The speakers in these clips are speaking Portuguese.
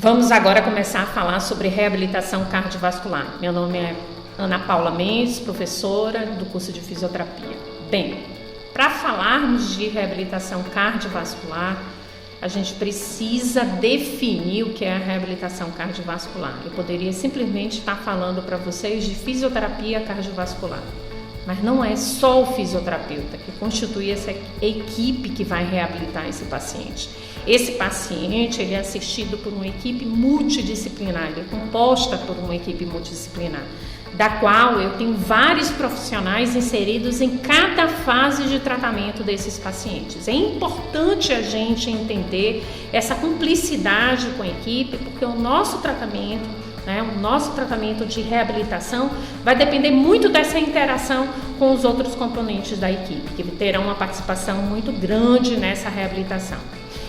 Vamos agora começar a falar sobre reabilitação cardiovascular. Meu nome é Ana Paula Mendes, professora do curso de fisioterapia. Bem, para falarmos de reabilitação cardiovascular, a gente precisa definir o que é a reabilitação cardiovascular. Eu poderia simplesmente estar falando para vocês de fisioterapia cardiovascular, mas não é só o fisioterapeuta que constitui essa equipe que vai reabilitar esse paciente. Esse paciente ele é assistido por uma equipe multidisciplinar, ele é composta por uma equipe multidisciplinar, da qual eu tenho vários profissionais inseridos em cada fase de tratamento desses pacientes. É importante a gente entender essa cumplicidade com a equipe, porque o nosso tratamento de reabilitação vai depender muito dessa interação com os outros componentes da equipe, que terão uma participação muito grande nessa reabilitação.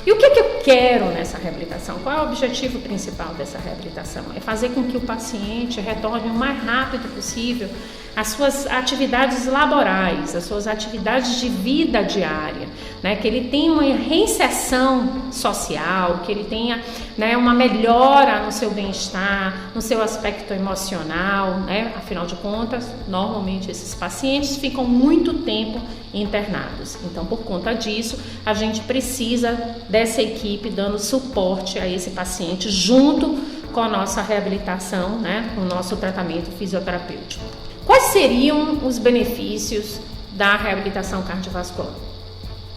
E o que eu quero nessa reabilitação? Qual é o objetivo principal dessa reabilitação? É fazer com que o paciente retorne o mais rápido possível às suas atividades laborais, às suas atividades de vida diária, né? Que ele tenha uma reinserção social, que ele tenha, né, uma melhora no seu bem-estar, no seu aspecto emocional, né? Afinal de contas, normalmente esses pacientes ficam muito tempo internados. Então, por conta disso, a gente precisa dessa equipe dando suporte a esse paciente junto com a nossa reabilitação, né, com o nosso tratamento fisioterapêutico. Quais seriam os benefícios da reabilitação cardiovascular?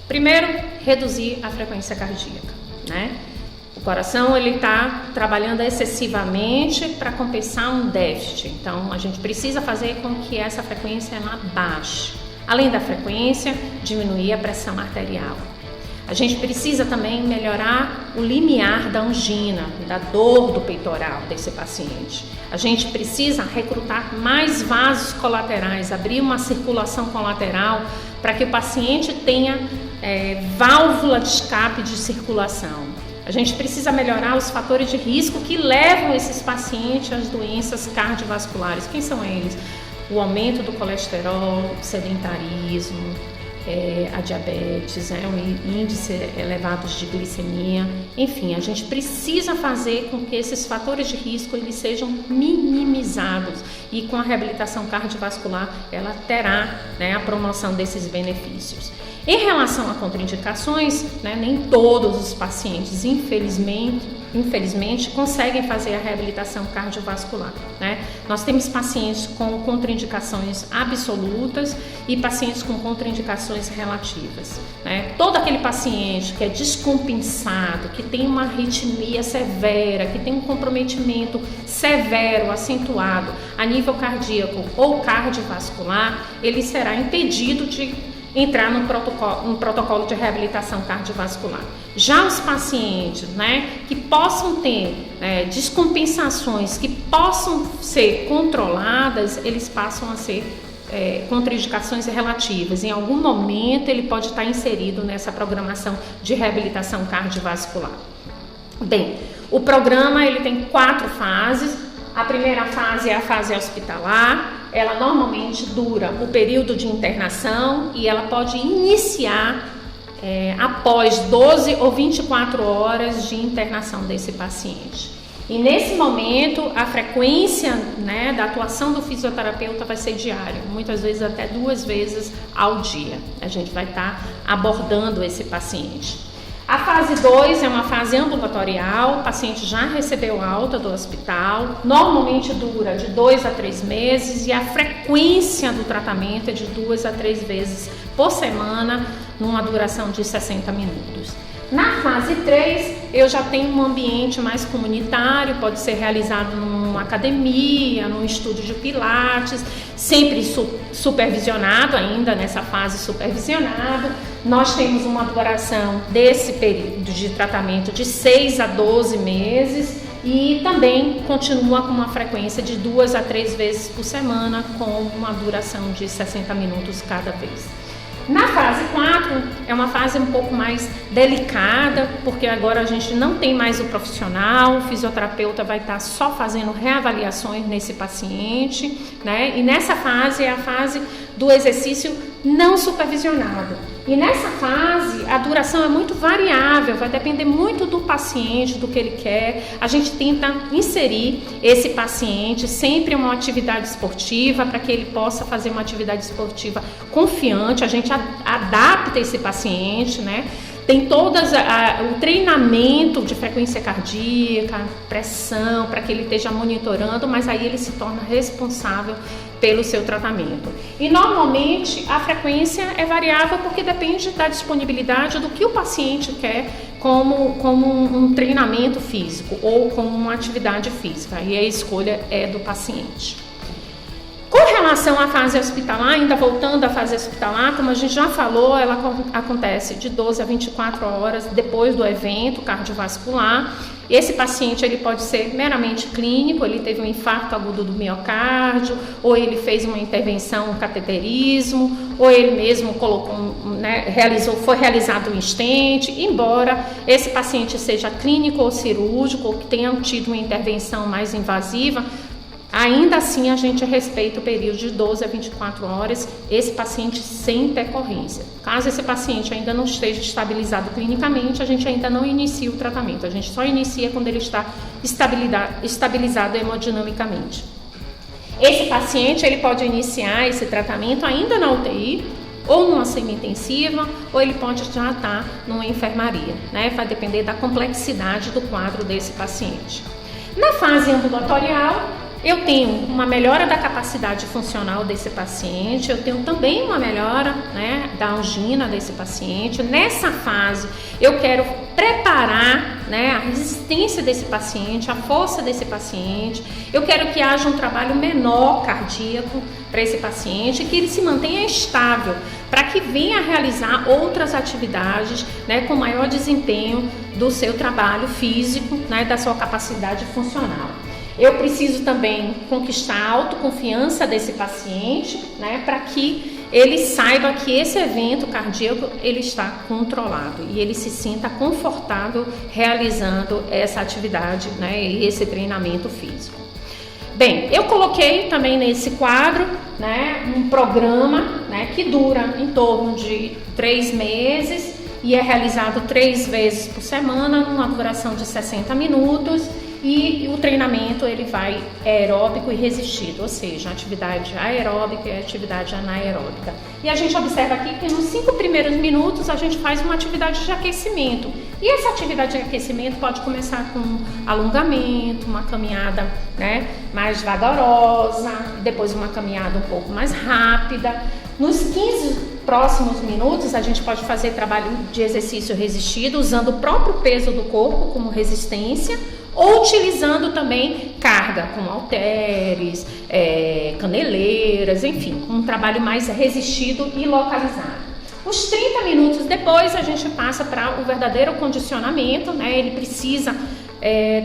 Primeiro, reduzir a frequência cardíaca, né? O coração ele está trabalhando excessivamente para compensar um déficit, então a gente precisa fazer com que essa frequência ela baixe. Além da frequência, diminuir a pressão arterial. A gente precisa também melhorar o limiar da angina, da dor do peitoral desse paciente. A gente precisa recrutar mais vasos colaterais, abrir uma circulação colateral para que o paciente tenha válvula de escape de circulação. A gente precisa melhorar os fatores de risco que levam esses pacientes às doenças cardiovasculares. Quem são eles? O aumento do colesterol, o sedentarismo, a diabetes, o índice elevado de glicemia, enfim, a gente precisa fazer com que esses fatores de risco eles sejam minimizados e com a reabilitação cardiovascular ela terá, né, a promoção desses benefícios. Em relação a contraindicações, né, nem todos os pacientes, infelizmente, conseguem fazer a reabilitação cardiovascular, né? Nós temos pacientes com contraindicações absolutas e pacientes com contraindicações relativas, né? Todo aquele paciente que é descompensado, que tem uma arritmia severa, que tem um comprometimento severo, acentuado a nível cardíaco ou cardiovascular, ele será impedido de entrar no protocolo de reabilitação cardiovascular. Já os pacientes, né, que possam ter descompensações, que possam ser controladas, eles passam a ser contraindicações relativas. Em algum momento ele pode estar inserido nessa programação de reabilitação cardiovascular. Bem, o programa ele tem 4 fases. A primeira fase é a fase hospitalar, ela normalmente dura o período de internação e ela pode iniciar após 12 ou 24 horas de internação desse paciente. E nesse momento a frequência, né, da atuação do fisioterapeuta vai ser diária, muitas vezes até 2 vezes ao dia. A gente vai estar abordando esse paciente. A fase 2 é uma fase ambulatorial, o paciente já recebeu alta do hospital, normalmente dura de 2 a 3 meses e a frequência do tratamento é de 2 a 3 vezes por semana, numa duração de 60 minutos. Na fase 3, eu já tenho um ambiente mais comunitário, pode ser realizado numa academia, num estúdio de pilates, sempre supervisionado, ainda nessa fase supervisionado. Nós temos uma duração desse período de tratamento de 6 a 12 meses e também continua com uma frequência de 2 a 3 vezes por semana, com uma duração de 60 minutos cada vez. Na fase 4, é uma fase um pouco mais delicada, porque agora a gente não tem mais o profissional, o fisioterapeuta vai estar só fazendo reavaliações nesse paciente, né? E nessa fase é a fase do exercício não supervisionado. E nessa fase, a duração é muito variável, vai depender muito do paciente, do que ele quer. A gente tenta inserir esse paciente sempre em uma atividade esportiva, para que ele possa fazer uma atividade esportiva confiante. A gente adapta esse paciente, né? Tem o treinamento de frequência cardíaca, pressão, para que ele esteja monitorando, mas aí ele se torna responsável pelo seu tratamento. E normalmente a frequência é variável porque depende da disponibilidade do que o paciente quer como um treinamento físico ou como uma atividade física, e a escolha é do paciente. Com relação à fase hospitalar, ainda voltando à fase hospitalar, como a gente já falou, ela acontece de 12 a 24 horas depois do evento cardiovascular. Esse paciente ele pode ser meramente clínico, ele teve um infarto agudo do miocárdio, ou ele fez uma intervenção, um cateterismo, ou ele mesmo foi realizado um stent. Embora esse paciente seja clínico ou cirúrgico, ou que tenha tido uma intervenção mais invasiva, ainda assim a gente respeita o período de 12 a 24 horas, esse paciente sem intercorrência. Caso esse paciente ainda não esteja estabilizado clinicamente, a gente ainda não inicia o tratamento, a gente só inicia quando ele está estabilizado hemodinamicamente. Esse paciente ele pode iniciar esse tratamento ainda na UTI, ou numa semi-intensiva, ou ele pode já estar numa enfermaria, né? Vai depender da complexidade do quadro desse paciente. Na fase ambulatorial, eu tenho uma melhora da capacidade funcional desse paciente, eu tenho também uma melhora, né, da angina desse paciente. Nessa fase, eu quero preparar, né, a resistência desse paciente, a força desse paciente. Eu quero que haja um trabalho menor cardíaco para esse paciente, que ele se mantenha estável, para que venha a realizar outras atividades, né, com maior desempenho do seu trabalho físico, né, da sua capacidade funcional. Eu preciso também conquistar a autoconfiança desse paciente, né, para que ele saiba que esse evento cardíaco ele está controlado e ele se sinta confortável realizando essa atividade, né, e esse treinamento físico. Bem, eu coloquei também nesse quadro, né, um programa, né, que dura em torno de 3 meses e é realizado 3 vezes por semana, numa duração de 60 minutos. E o treinamento ele vai aeróbico e resistido, ou seja, atividade aeróbica e atividade anaeróbica. E a gente observa aqui que nos 5 primeiros minutos a gente faz uma atividade de aquecimento. E essa atividade de aquecimento pode começar com alongamento, uma caminhada, né, mais vagarosa, depois uma caminhada um pouco mais rápida. Nos 15 próximos minutos a gente pode fazer trabalho de exercício resistido usando o próprio peso do corpo como resistência, ou utilizando também carga, como halteres, caneleiras, enfim, um trabalho mais resistido e localizado. Os 30 minutos depois a gente passa para o verdadeiro condicionamento, né? Ele precisa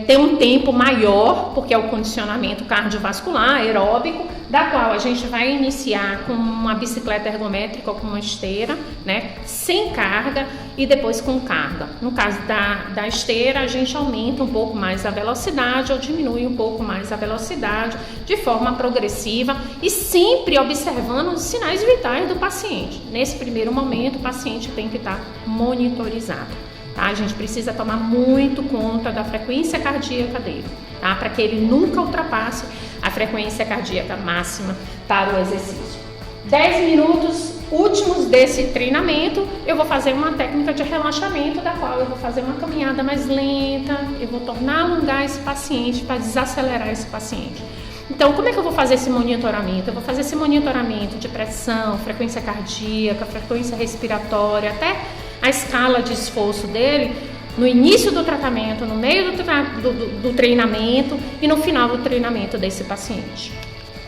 ter um tempo maior, porque é o condicionamento cardiovascular, aeróbico, da qual a gente vai iniciar com uma bicicleta ergométrica ou com uma esteira, né, sem carga e depois com carga. No caso da esteira, a gente aumenta um pouco mais a velocidade ou diminui um pouco mais a velocidade de forma progressiva e sempre observando os sinais vitais do paciente. Nesse primeiro momento, o paciente tem que estar monitorizado. Tá? A gente precisa tomar muito conta da frequência cardíaca dele, tá? Para que ele nunca ultrapasse a frequência cardíaca máxima para o exercício. 10 minutos últimos desse treinamento, eu vou fazer uma técnica de relaxamento, da qual eu vou fazer uma caminhada mais lenta, eu vou alongar esse paciente para desacelerar esse paciente. Então, como é que eu vou fazer esse monitoramento? Eu vou fazer esse monitoramento de pressão, frequência cardíaca, frequência respiratória, até a escala de esforço dele, no início do tratamento, no meio do treinamento e no final do treinamento desse paciente.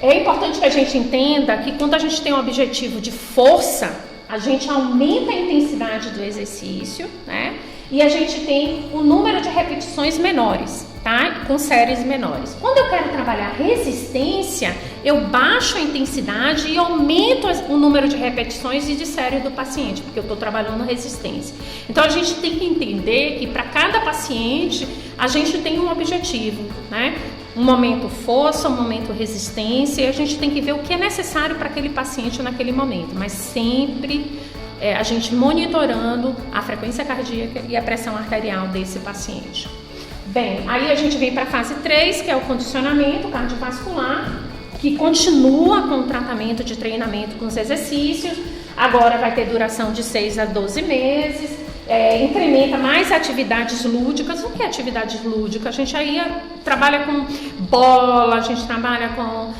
É importante que a gente entenda que quando a gente tem um objetivo de força, a gente aumenta a intensidade do exercício, né? E a gente tem um número de repetições menores, tá? Com séries menores. Quando eu quero trabalhar resistência, eu baixo a intensidade e aumento o número de repetições e de série do paciente, porque eu estou trabalhando resistência. Então a gente tem que entender que para cada paciente a gente tem um objetivo, né? um momento força, um momento resistência, e a gente tem que ver o que é necessário para aquele paciente naquele momento, mas sempre a gente monitorando a frequência cardíaca e a pressão arterial desse paciente. Bem, aí a gente vem para a fase 3, que é o condicionamento cardiovascular, que continua com o tratamento de treinamento com os exercícios, agora vai ter duração de 6 a 12 meses, incrementa mais atividades lúdicas. O que é atividade lúdica? A gente aí trabalha com bola, a gente trabalha com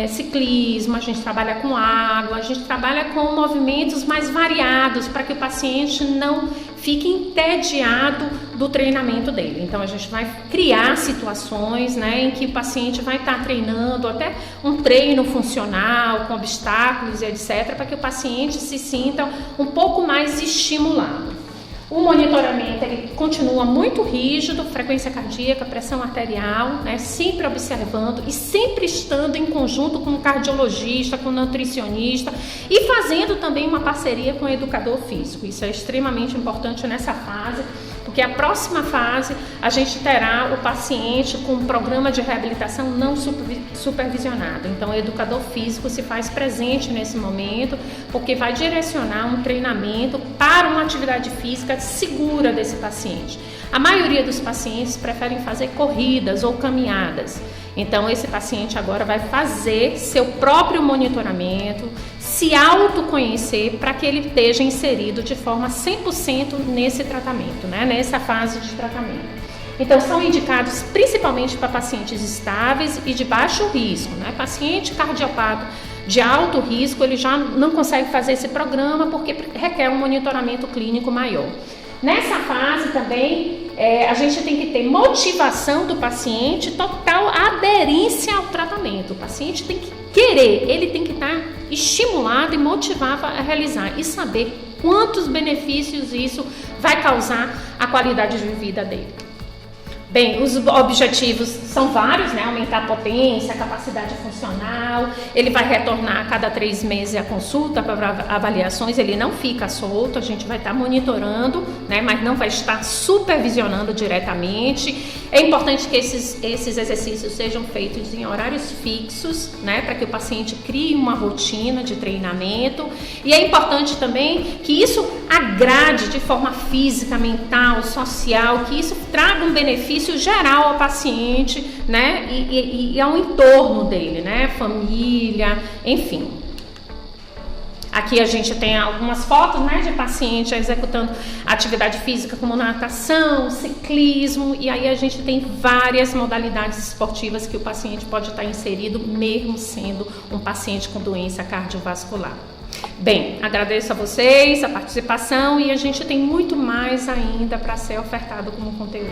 ciclismo, a gente trabalha com água, a gente trabalha com movimentos mais variados para que o paciente não fique entediado do treinamento dele. Então a gente vai criar situações, né, em que o paciente vai estar treinando até um treino funcional com obstáculos e etc, para que o paciente se sinta um pouco mais estimulado. O monitoramento ele continua muito rígido, frequência cardíaca, pressão arterial, né, sempre observando e sempre estando em conjunto com o cardiologista, com o nutricionista e fazendo também uma parceria com o educador físico. Isso é extremamente importante nessa fase, porque a próxima fase a gente terá o paciente com um programa de reabilitação não supervisionado. Então o educador físico se faz presente nesse momento, porque vai direcionar um treinamento para uma atividade física segura desse paciente. A maioria dos pacientes preferem fazer corridas ou caminhadas. Então esse paciente agora vai fazer seu próprio monitoramento, se autoconhecer para que ele esteja inserido de forma 100% nesse tratamento, né? Nessa fase de tratamento. Então são indicados principalmente para pacientes estáveis e de baixo risco, né? Paciente cardiopata de alto risco, ele já não consegue fazer esse programa porque requer um monitoramento clínico maior. Nessa fase também, a gente tem que ter motivação do paciente, total aderência ao tratamento. O paciente tem que querer, ele tem que estar estimulado e motivado a realizar e saber quantos benefícios isso vai causar à qualidade de vida dele. Bem, os objetivos são vários, né? Aumentar a potência, a capacidade funcional. Ele vai retornar a cada 3 meses a consulta para avaliações, ele não fica solto, a gente vai estar monitorando, né? Mas não vai estar supervisionando diretamente. É importante que esses exercícios sejam feitos em horários fixos, né? Para que o paciente crie uma rotina de treinamento. E é importante também que isso agrade de forma física, mental, social, que isso traga um benefício geral ao paciente, né, e ao entorno dele, né, família, enfim. Aqui a gente tem algumas fotos, né, de paciente executando atividade física como natação, ciclismo, e aí a gente tem várias modalidades esportivas que o paciente pode estar inserido, mesmo sendo um paciente com doença cardiovascular. Bem, agradeço a vocês a participação e a gente tem muito mais ainda para ser ofertado como conteúdo.